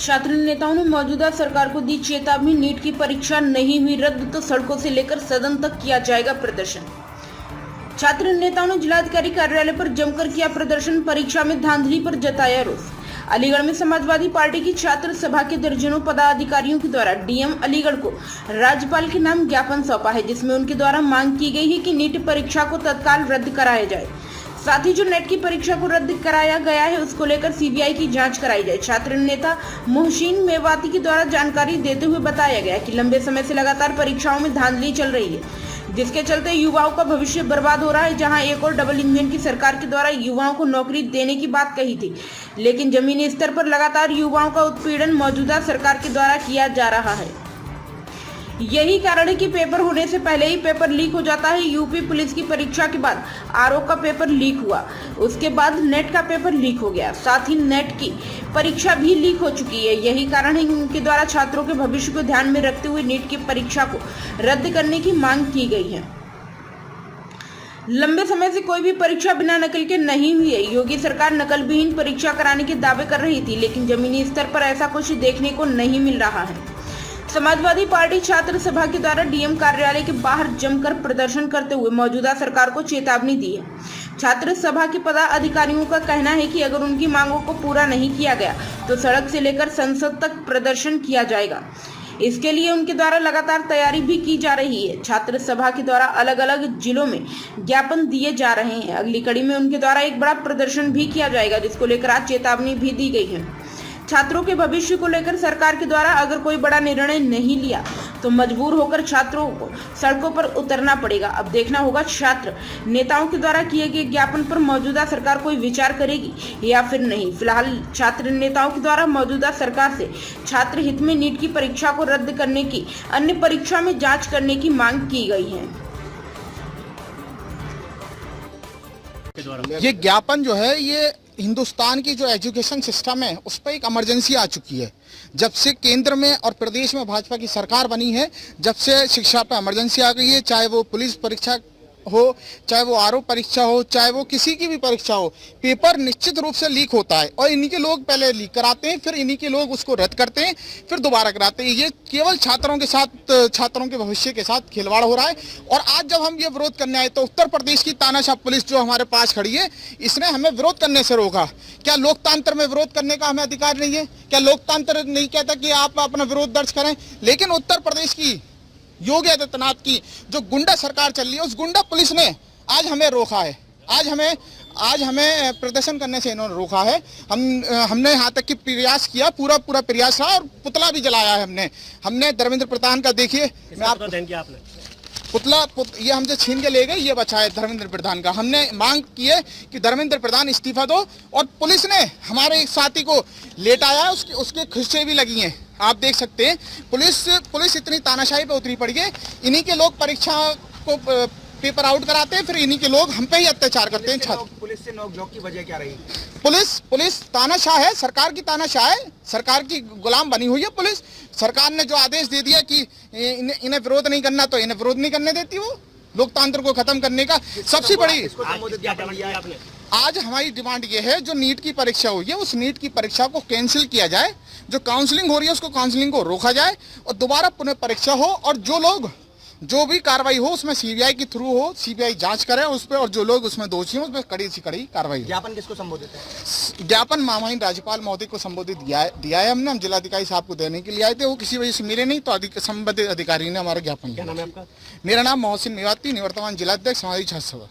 छात्र नेताओं ने मौजूदा सरकार को दी चेतावनी, नीट की परीक्षा नहीं हुई रद्द तो सड़कों से लेकर सदन तक किया जाएगा प्रदर्शन। छात्र नेताओं ने जिलाधिकारी कार्यालय पर जमकर किया प्रदर्शन, परीक्षा में धांधली पर जताया रोष। अलीगढ़ में समाजवादी पार्टी की छात्र सभा के दर्जनों पदाधिकारियों के द्वारा डीएम अलीगढ़ को राज्यपाल के नाम ज्ञापन सौंपा है, जिसमें उनके द्वारा मांग की गई है कि नीट परीक्षा को तत्काल रद्द कराया जाए। साथ ही जो नेट की परीक्षा को रद्द कराया गया है उसको लेकर सीबीआई की जांच कराई जाए। छात्र नेता मोहसिन मेवाती के द्वारा जानकारी देते हुए बताया गया कि लंबे समय से लगातार परीक्षाओं में धांधली चल रही है, जिसके चलते युवाओं का भविष्य बर्बाद हो रहा है। जहां एक और डबल इंजन की सरकार के द्वारा युवाओं को नौकरी देने की बात कही थी, लेकिन जमीनी स्तर पर लगातार युवाओं का उत्पीड़न मौजूदा सरकार के द्वारा किया जा रहा है। यही कारण है कि पेपर होने से पहले ही पेपर लीक हो जाता है। यूपी पुलिस की परीक्षा के बाद आरओ का पेपर लीक हुआ, उसके बाद नेट का पेपर लीक हो गया, साथ ही नेट की परीक्षा भी लीक हो चुकी है। यही कारण है कि उनके द्वारा छात्रों के भविष्य को ध्यान में रखते हुए नीट की परीक्षा को रद्द करने की मांग की गई है। लंबे समय से कोई भी परीक्षा बिना नकल के नहीं हुई है। योगी सरकार नकल विहीन परीक्षा कराने के दावे कर रही थी, लेकिन जमीनी स्तर पर ऐसा कुछ देखने को नहीं मिल रहा है। समाजवादी पार्टी छात्र सभा के द्वारा डीएम कार्यालय के बाहर जमकर प्रदर्शन करते हुए मौजूदा सरकार को चेतावनी दी है। छात्र सभा के पदाधिकारियों का कहना है कि अगर उनकी मांगों को पूरा नहीं किया गया तो सड़क से लेकर संसद तक प्रदर्शन किया जाएगा। इसके लिए उनके द्वारा लगातार तैयारी भी की जा रही है। छात्र सभा के द्वारा अलग अलग जिलों में ज्ञापन दिए जा रहे हैं। अगली कड़ी में उनके द्वारा एक बड़ा प्रदर्शन भी किया जाएगा, जिसको लेकर आज चेतावनी भी दी गई है। छात्रों के भविष्य को लेकर सरकार के द्वारा अगर कोई बड़ा निर्णय नहीं लिया तो मजबूर होकर छात्रों को सड़कों पर उतरना पड़ेगा। अब देखना होगा छात्र नेताओं के द्वारा किए गए ज्ञापन पर मौजूदा सरकार कोई विचार करेगी या फिर नहीं। फिलहाल छात्र नेताओं के द्वारा मौजूदा सरकार से छात्र हित में नीट की परीक्षा को रद्द करने की, अन्य परीक्षा में जांच करने की मांग की गई है। ये ज्ञापन जो है ये हिंदुस्तान की जो एजुकेशन सिस्टम है उस पर एक इमरजेंसी आ चुकी है। जब से केंद्र में और प्रदेश में भाजपा की सरकार बनी है, जब से शिक्षा पर इमरजेंसी आ गई है, चाहे वो पुलिस परीक्षा हो, चाहे वो आरओ परीक्षा हो, चाहे वो किसी की भी परीक्षा हो, पेपर निश्चित रूप से लीक होता है और इन्हीं के लोग पहले लीक कराते हैं, फिर इन्हीं के लोग उसको रद्द करते हैं, फिर दोबारा कराते हैं। ये केवल छात्रों के साथ, छात्रों के भविष्य के साथ खिलवाड़ हो रहा है। और आज जब हम ये विरोध करने आए तो उत्तर प्रदेश की तानाशाह पुलिस जो हमारे पास खड़ी है, इसने हमें विरोध करने से रोका। क्या लोकतंत्र में विरोध करने का हमें अधिकार नहीं है? क्या लोकतंत्र नहीं कहता कि आप अपना विरोध दर्ज करें? लेकिन उत्तर प्रदेश की योगी आदित्यनाथ की जो गुंडा सरकार चल रही है, उस गुंडा पुलिस ने आज हमें रोका है। आज हमें प्रदर्शन करने से इन्होंने रोका है। हमने यहाँ तक कि प्रयास किया, पूरा प्रयास रहा और पुतला भी जलाया है हमने धर्मेंद्र प्रधान का। देखिए मैं आपने पुतला ये हमसे छीन के ले गए, ये बचा है धर्मेंद्र प्रधान का। हमने मांग की है कि धर्मेंद्र प्रधान इस्तीफा दो, और पुलिस ने हमारे एक साथी को लेटाया, उसके खिस्से भी लगी हैं। आप देख सकते हैं पुलिस इतनी तानाशाही पे उतरी पड़ी है। इन्हीं के लोग परीक्षा को पेपर आउट कराते हैं, फिर इन्हीं के लोग हम पे ही अत्याचार करते हैं। पुलिस से नोकझोंक की वजह क्या रही? पुलिस तानाशाह है, सरकार की तानाशाह है, सरकार की गुलाम बनी हुई है पुलिस। सरकार ने जो आदेश दे दिया कि इन्हें विरोध नहीं करना, तो इन्हें विरोध नहीं करने देती वो। लोकतंत्र को खत्म करने का सबसे बड़ी आज हमारी डिमांड ये है, जो नीट की परीक्षा हुई है उस नीट की परीक्षा को कैंसिल किया जाए, जो काउंसलिंग हो रही है उसको काउंसलिंग को रोका जाए और दोबारा पुनः परीक्षा हो, और जो भी कार्रवाई हो उसमें सीबीआई के थ्रू हो, सीबीआई जांच करे उस पर, और जो लोग उसमें दोषी हो उस पर कड़ी से कड़ी कार्रवाई हो। ज्ञापन किसको संबोधित है? ज्ञापन माननीय राज्यपाल महोदय को संबोधित दिया है हमने। हम जिलाधिकारी साहब को देने के लिए आए थे, वो किसी वजह से मिले नहीं, तो संबंधित अधिकारी ने हमारा ज्ञापन। क्या नाम है आपका? मेरा नाम मोहसिन मेवाती, निवर्तमान जिलाध्यक्ष समाजवादी छात्र सभा।